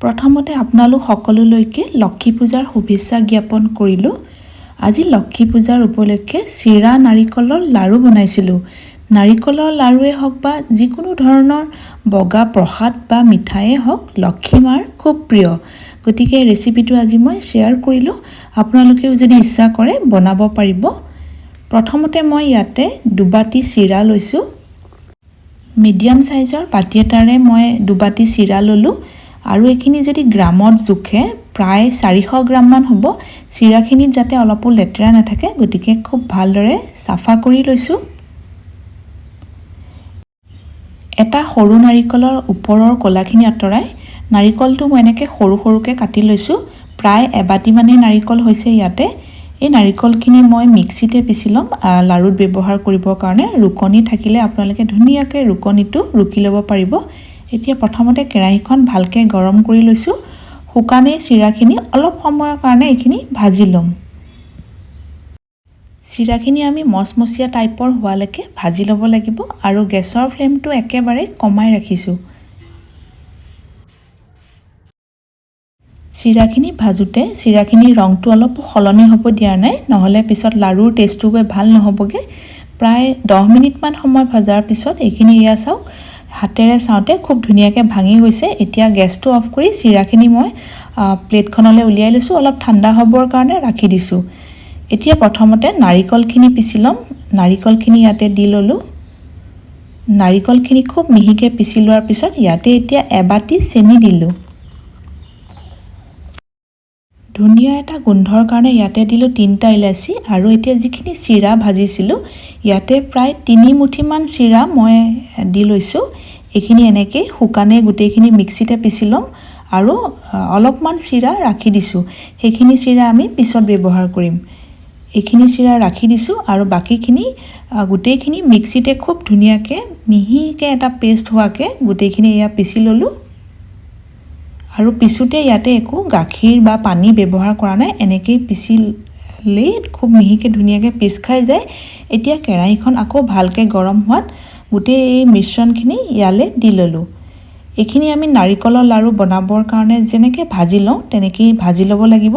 প্ৰথমতে আপোনালোক সকলোলৈকে লক্ষী পূজাৰ শুভেচ্ছা জ্ঞাপন কৰিলোঁ। আজি লক্ষী পূজাৰ উপলক্ষে চিৰা নাৰিকলৰ লাৰু বনাইছিলোঁ। নাৰিকলৰ লাৰুৱে হওক বা যিকোনো ধৰণৰ বগা প্ৰসাদ বা মিঠাইয়ে হওক লক্ষী মাৰ খুব প্ৰিয়। গতিকে ৰেচিপিটো আজি মই শ্বেয়াৰ কৰিলোঁ। আপোনালোকেও যদি ইচ্ছা কৰে বনাব পাৰিব। প্ৰথমতে মই ইয়াতে 2 বাটি চিৰা লৈছোঁ। মিডিয়াম সাইজৰ বাটি এটাৰে মই 2 বাটি চিৰা ল'লোঁ আৰু এইখিনি যদি গ্ৰামত জোখে প্ৰায় 400 গ্ৰাম মান হ'ব। চিৰাখিনিত যাতে অলপো লেতেৰা নাথাকে গতিকে খুব ভালদৰে সাফা কৰি লৈছোঁ। এটা সৰু নাৰিকলৰ ওপৰৰ কলাখিনি আঁতৰাই নাৰিকলটো মই এনেকৈ সৰু সৰুকৈ কাটি লৈছোঁ। প্ৰায় 1 বাটি মানে নাৰিকল হৈছে ইয়াতে। এই নাৰিকলখিনি মই মিক্সিতে পিচি ল'ম লাৰুত ব্যৱহাৰ কৰিবৰ কাৰণে। ৰুকনি থাকিলে আপোনালোকে ধুনীয়াকৈ ৰুকনিটো ৰুকি ল'ব পাৰিব। এতিয়া প্ৰথমতে কেৰাহীখন ভালকৈ গৰম কৰি লৈছোঁ। শুকানে চিৰাখিনি অলপ সময়ৰ কাৰণে এইখিনি ভাজি ল'ম। চিৰাখিনি আমি মচমচীয়া টাইপৰ হোৱালৈকে ভাজি ল'ব লাগিব আৰু গেছৰ ফ্লেমটো একেবাৰে কমাই ৰাখিছোঁ। চিৰাখিনি ভাজোতে চিৰাখিনিৰ ৰংটো অলপ সলনি হ'ব দিয়া নাই, নহ'লে পিছত লাৰুৰ টেষ্টটো গৈ ভাল নহ'বগৈ। প্ৰায় 10 মিনিটমান সময় ভজাৰ পিছত এইখিনি এয়া চাওক হাতেৰে চাওঁতে খুব ধুনীয়াকৈ ভাঙি গৈছে। এতিয়া গেছটো অফ কৰি চিৰাখিনি মই প্লেটখনলৈ উলিয়াই লৈছোঁ। অলপ ঠাণ্ডা হ'বৰ কাৰণে ৰাখি দিছোঁ। এতিয়া প্ৰথমতে নাৰিকলখিনি পিচি ল'ম। নাৰিকলখিনি ইয়াতে দি ল'লোঁ। নাৰিকলখিনি খুব মিহিকৈ পিচি লোৱাৰ পিছত ইয়াতে এতিয়া 1 বাটি চেনি দিলোঁ। ধুনীয়া এটা গোন্ধৰ কাৰণে ইয়াতে দিলোঁ 3টা ইলাচি আৰু এতিয়া যিখিনি চিৰা ভাজিছিলোঁ ইয়াতে প্ৰায় 3 মুঠিমান চিৰা মই দি লৈছোঁ। এইখিনি এনেকৈ শুকানে গোটেইখিনি মিক্সিতে পিচি ল'ম আৰু অলপমান চিৰা ৰাখি দিছোঁ। সেইখিনি চিৰা আমি পিছত ব্যৱহাৰ কৰিম। এইখিনি চিৰা ৰাখি দিছোঁ আৰু বাকীখিনি গোটেইখিনি মিক্সিতে খুব ধুনীয়াকৈ মিহিকৈ এটা পেষ্ট হোৱাকৈ গোটেইখিনি এয়া পিচি ল'লোঁ। আৰু পিছোতে ইয়াতে একো গাখীৰ বা পানী ব্যৱহাৰ কৰা নাই। এনেকৈ পিচিলেই খুব মিহিকৈ ধুনীয়াকৈ পিচ খাই যায়। এতিয়া কেৰাহীখন আকৌ ভালকৈ গৰম হোৱাত গোটেই এই মিশ্ৰণখিনি ইয়ালৈ দি ল'লোঁ। এইখিনি আমি নাৰিকলৰ লাৰু বনাবৰ কাৰণে যেনেকৈ ভাজি লওঁ তেনেকেই ভাজি ল'ব লাগিব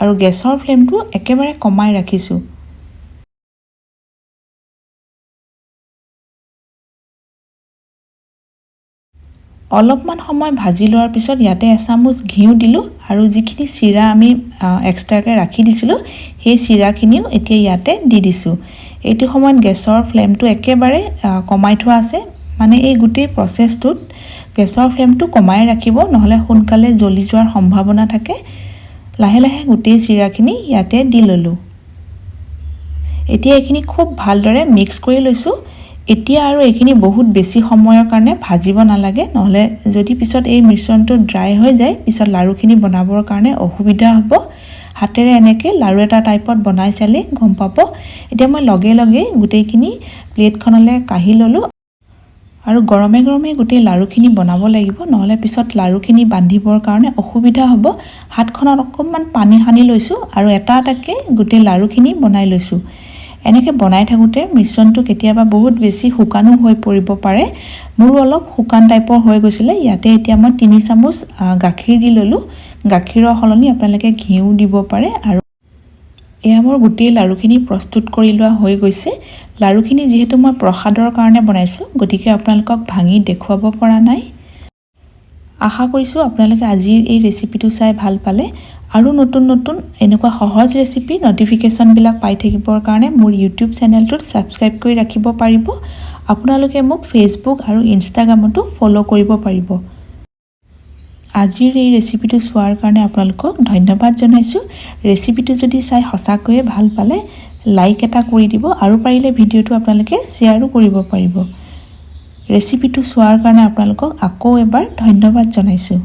আৰু গেছৰ ফ্লেমটো একেবাৰে কমাই ৰাখিছোঁ। অলপমান সময় ভাজি লোৱাৰ পিছত ইয়াতে এচামুচ ঘিউ দিলোঁ আৰু যিখিনি চিৰা আমি এক্সট্ৰাকৈ ৰাখি দিছিলোঁ সেই চিৰাখিনিও এতিয়া ইয়াতে দি দিছোঁ। এইটো সময়ত গেছৰ ফ্লেমটো একেবাৰে কমাই থোৱা আছে। মানে এই গোটেই প্ৰচেছটোত গেছৰ ফ্লেমটো কমাই ৰাখিব, নহ'লে সোনকালে জ্বলি যোৱাৰ সম্ভাৱনা থাকে। লাহে লাহে গোটেই চিৰাখিনি ইয়াতে দি ল'লোঁ। এতিয়া এইখিনি খুব ভালদৰে মিক্স কৰি লৈছোঁ। এতিয়া আৰু এইখিনি বহুত বেছি সময়ৰ কাৰণে ভাজিব নালাগে, নহ'লে যদি পিছত এই মিশ্ৰণটো ড্ৰাই হৈ যায় পিছত লাৰুখিনি বনাবৰ কাৰণে অসুবিধা হ'ব। হাতেৰে এনেকৈ লাৰু এটা টাইপত বনাই চালে গম পাব। এতিয়া মই লগে লগে গোটেইখিনি প্লেটখনলৈ কাঢ়ি ল'লোঁ আৰু গৰমে গৰমে গোটেই লাৰুখিনি বনাব লাগিব, নহ'লে পিছত লাৰুখিনি বান্ধিবৰ কাৰণে অসুবিধা হ'ব। হাতখনত অকণমান পানী সানি লৈছোঁ আৰু এটা এটাকৈ গোটেই লাৰুখিনি বনাই লৈছোঁ। এনেকৈ বনাই থাকোঁতে মিশ্ৰণটো কেতিয়াবা বহুত বেছি শুকানো হৈ পৰিব পাৰে। মোৰ অলপ শুকান টাইপৰ হৈ গৈছিলে। ইয়াতে এতিয়া মই 3 চামুচ গাখীৰ দি ল'লোঁ। গাখীৰৰ সলনি আপোনালোকে ঘিউ দিব পাৰে। আৰু এয়া মোৰ গোটেই লাৰুখিনি প্ৰস্তুত কৰি লোৱা হৈ গৈছে। লাৰুখিনি যিহেতু মই প্ৰসাদৰ কাৰণে বনাইছোঁ গতিকে আপোনালোকক ভাঙি দেখুৱাব পৰা নাই। আশা কৰিছোঁ আপোনালোকে আজিৰ এই ৰেচিপিটো চাই ভাল পালে। আৰু নতুন নতুন এনেকুৱা সহজ ৰেচিপিৰ নটিফিকেশ্যনবিলাক পাই থাকিবৰ কাৰণে মোৰ ইউটিউব চেনেলটোত ছাবস্ক্ৰাইব কৰি ৰাখিব পাৰিব। আপোনালোকে মোক ফেচবুক আৰু ইনষ্টাগ্ৰামতো ফ'ল' কৰিব পাৰিব। আজিৰ এই ৰেচিপিটো চোৱাৰ কাৰণে আপোনালোকক ধন্যবাদ জনাইছোঁ। ৰেচিপিটো যদি চাই সঁচাকৈয়ে ভাল পালে লাইক এটা কৰি দিব আৰু পাৰিলে ভিডিঅ'টো আপোনালোকে শ্বেয়াৰো কৰিব পাৰিব। ৰেচিপিটো চোৱাৰ কাৰণে আপোনালোকক আকৌ এবাৰ ধন্যবাদ জনাইছোঁ।